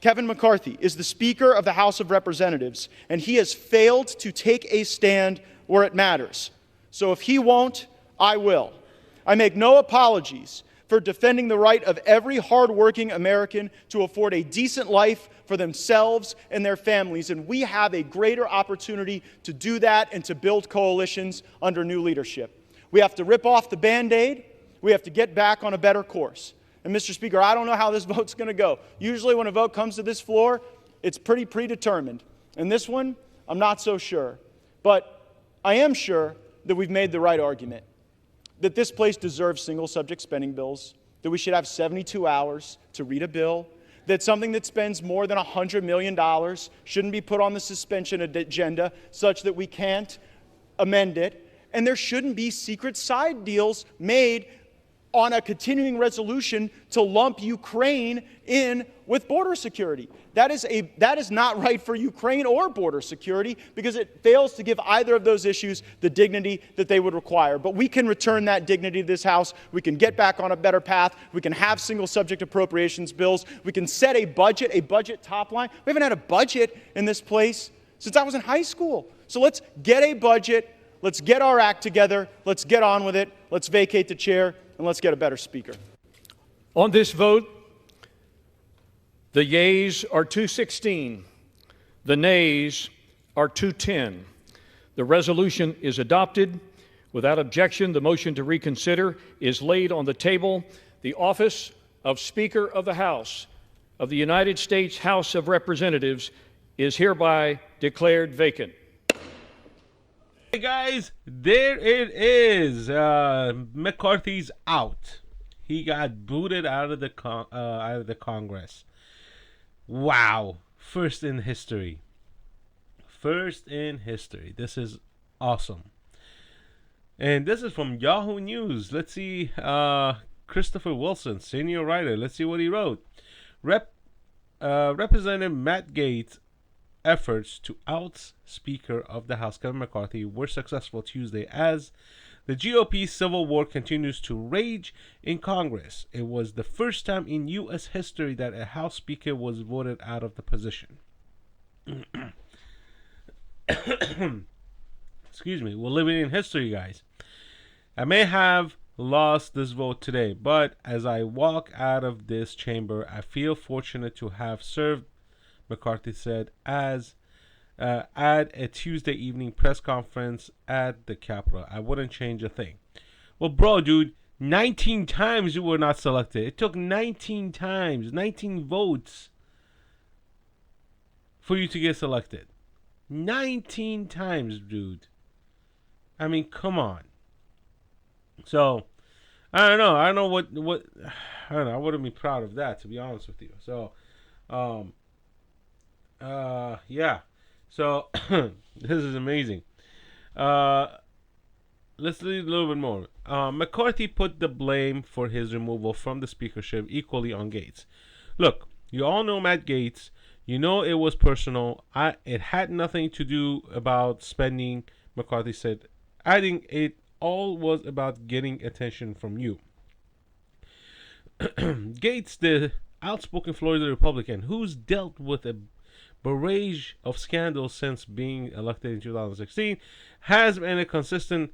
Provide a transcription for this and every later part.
Kevin McCarthy is the Speaker of the House of Representatives, and he has failed to take a stand where it matters. So if he won't, I will. I make no apologies for defending the right of every hardworking American to afford a decent life for themselves and their families, and we have a greater opportunity to do that and to build coalitions under new leadership. We have to rip off the Band-Aid. We have to get back on a better course. And Mr. Speaker, I don't know how this vote's going to go. Usually when a vote comes to this floor, it's pretty predetermined. And this one, I'm not so sure. But I am sure that we've made the right argument, that this place deserves single-subject spending bills, that we should have 72 hours to read a bill, that something that spends more than $100 million shouldn't be put on the suspension agenda such that we can't amend it, and there shouldn't be secret side deals made on a continuing resolution to lump Ukraine in with border security. That is not right for Ukraine or border security because it fails to give either of those issues the dignity that they would require. But we can return that dignity to this House. We can get back on a better path. We can have single subject appropriations bills. We can set a budget top line. We haven't had a budget in this place since I was in high school. So let's get a budget. Let's get our act together. Let's get on with it. Let's vacate the chair. And let's get a better speaker. On this vote, the yeas are 216. The nays are 210. The resolution is adopted. Without objection, the motion to reconsider is laid on the table. The office of Speaker of the House of the United States House of Representatives is hereby declared vacant. Hey guys, there it is. McCarthy's out. He got booted out of the Congress. Wow! First in history. First in history. This is awesome. And this is from Yahoo News. Let's see. Christopher Wilson, senior writer. Let's see what he wrote. Representative Matt Gaetz efforts to oust Speaker of the House Kevin McCarthy were successful Tuesday as the GOP civil war continues to rage in Congress. It was the first time in U.S. history that a House Speaker was voted out of the position. Excuse me. We're living in history, guys. I may have lost this vote today, but as I walk out of this chamber, I feel fortunate to have served, McCarthy said, at a Tuesday evening press conference at the Capitol. I wouldn't change a thing. Well, bro, dude, 19 times you were not selected. It took 19 times, 19 votes for you to get selected. 19 times, dude. I mean, come on. So, I don't know. I don't know what I don't know. I wouldn't be proud of that, to be honest with you. So, yeah. So this is amazing. Let's read a little bit more. McCarthy put the blame for his removal from the speakership equally on Gaetz. Look, you all know Matt Gaetz. You know it was personal. It had nothing to do about spending, McCarthy said, adding it all was about getting attention from you. Gaetz, the outspoken Florida Republican, who's dealt with a barrage of scandals since being elected in 2016, has been a consistent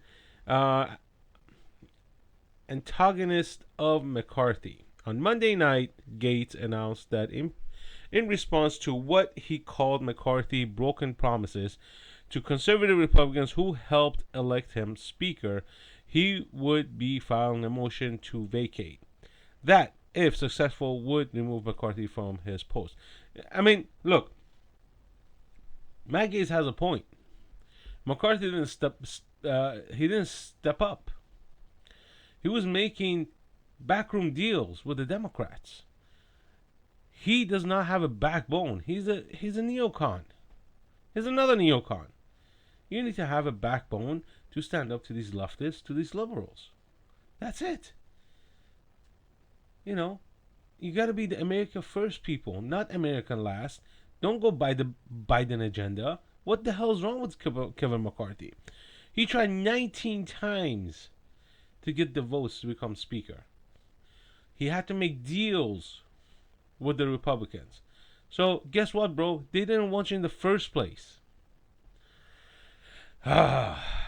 antagonist of McCarthy. On Monday night, Gaetz announced that in response to what he called McCarthy broken promises to conservative Republicans who helped elect him Speaker, he would be filing a motion to vacate. That, if successful, would remove McCarthy from his post. I mean, look, Matt Gaetz has a point. McCarthy didn't step up. He was making backroom deals with the Democrats. He does not have a backbone. He's a neocon. He's another neocon. You need to have a backbone to stand up to these leftists, to these liberals. That's it. You know, you got to be the America first people, not American last. Don't go by the Biden agenda. What the hell's wrong with Kevin McCarthy? He tried 19 times to get the votes to become Speaker. He had to make deals with the Republicans. So guess what, bro? They didn't want you in the first place.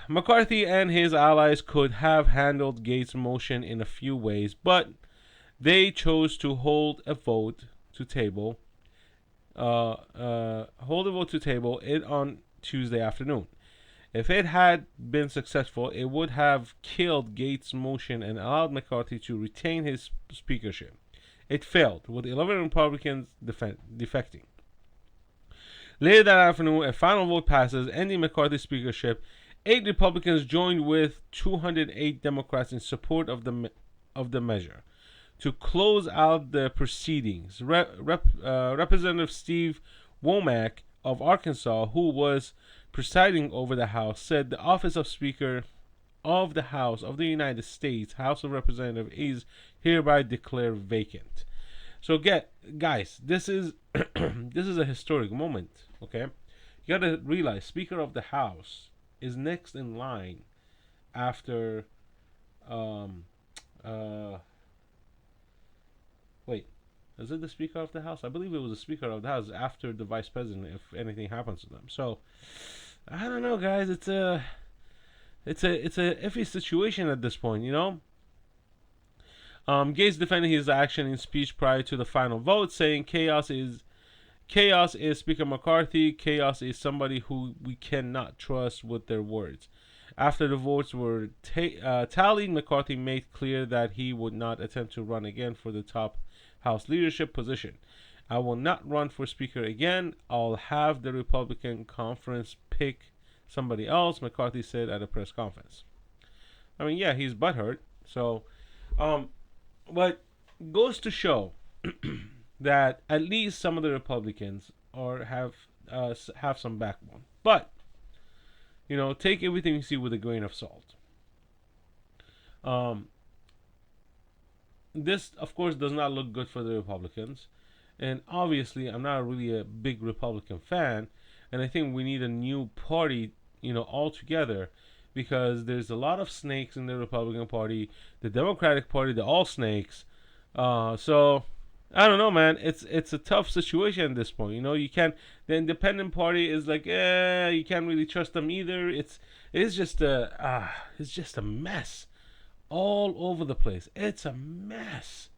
McCarthy and his allies could have handled Gaetz' motion in a few ways, but they chose to hold a vote to table it on Tuesday afternoon. If it had been successful, it would have killed Gaetz' motion and allowed McCarthy to retain his speakership. It failed, with 11 Republicans defecting. Later that afternoon, a final vote passes, ending McCarthy's speakership. 8 Republicans joined with 208 Democrats in support of the measure. To close out the proceedings, Representative Steve Womack of Arkansas, who was presiding over the House, said the office of Speaker of the House of the United States, House of Representatives, is hereby declared vacant. So guys, this is this is a historic moment, okay? You got to realize Speaker of the House is next in line after wait, is it the Speaker of the House? I believe it was the Speaker of the House after the Vice President if anything happens to them. So I don't know, guys. It's a iffy situation at this point, you know. Gaetz defended his action in speech prior to the final vote, saying chaos is Speaker McCarthy. Chaos is somebody who we cannot trust with their words. After the votes were tallied, McCarthy made clear that he would not attempt to run again for the top House leadership position. I will not run for Speaker again. I'll have the Republican conference pick somebody else, McCarthy said at a press conference. I mean, yeah, he's butthurt. So, but goes to show that at least some of the Republicans have some backbone. But you know, take everything you see with a grain of salt. This, of course, does not look good for the Republicans, and obviously, I'm not really a big Republican fan, and I think we need a new party, you know, altogether, because there's a lot of snakes in the Republican Party, the Democratic Party, they're all snakes. So I don't know, man. It's a tough situation at this point. You know, you can't. The Independent Party is like, you can't really trust them either. It's just a mess all over the place. It's a mess.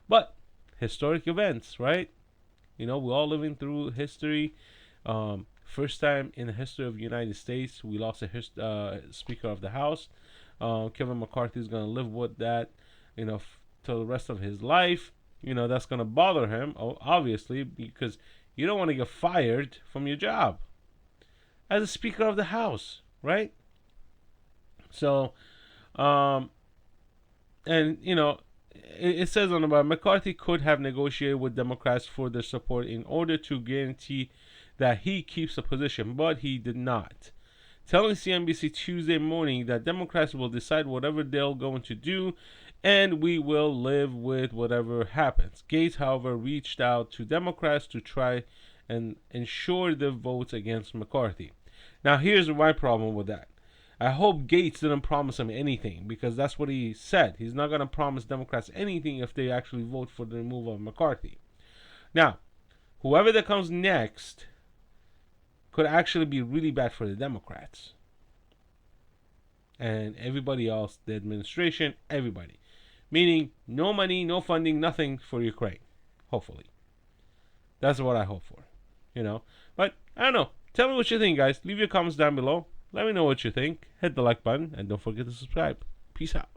But historic events, right? You know, we're all living through history. First time in the history of the United States, we lost a Speaker of the House. Kevin McCarthy is going to live with that, you know, till the rest of his life. You know, that's going to bother him, obviously, because you don't want to get fired from your job as a Speaker of the House, right? So, and, you know, it says on the bottom, McCarthy could have negotiated with Democrats for their support in order to guarantee that he keeps a position, but he did not. Telling CNBC Tuesday morning that Democrats will decide whatever they're going to do, and we will live with whatever happens. Gaetz, however, reached out to Democrats to try and ensure their votes against McCarthy. Now, here's my problem with that. I hope Gaetz didn't promise him anything, because that's what he said. He's not going to promise Democrats anything if they actually vote for the removal of McCarthy. Now, whoever that comes next could actually be really bad for the Democrats. And everybody else, the administration, everybody. Meaning, no money, no funding, nothing for Ukraine. Hopefully. That's what I hope for. You know? But, I don't know. Tell me what you think, guys. Leave your comments down below. Let me know what you think. Hit the like button. And don't forget to subscribe. Peace out.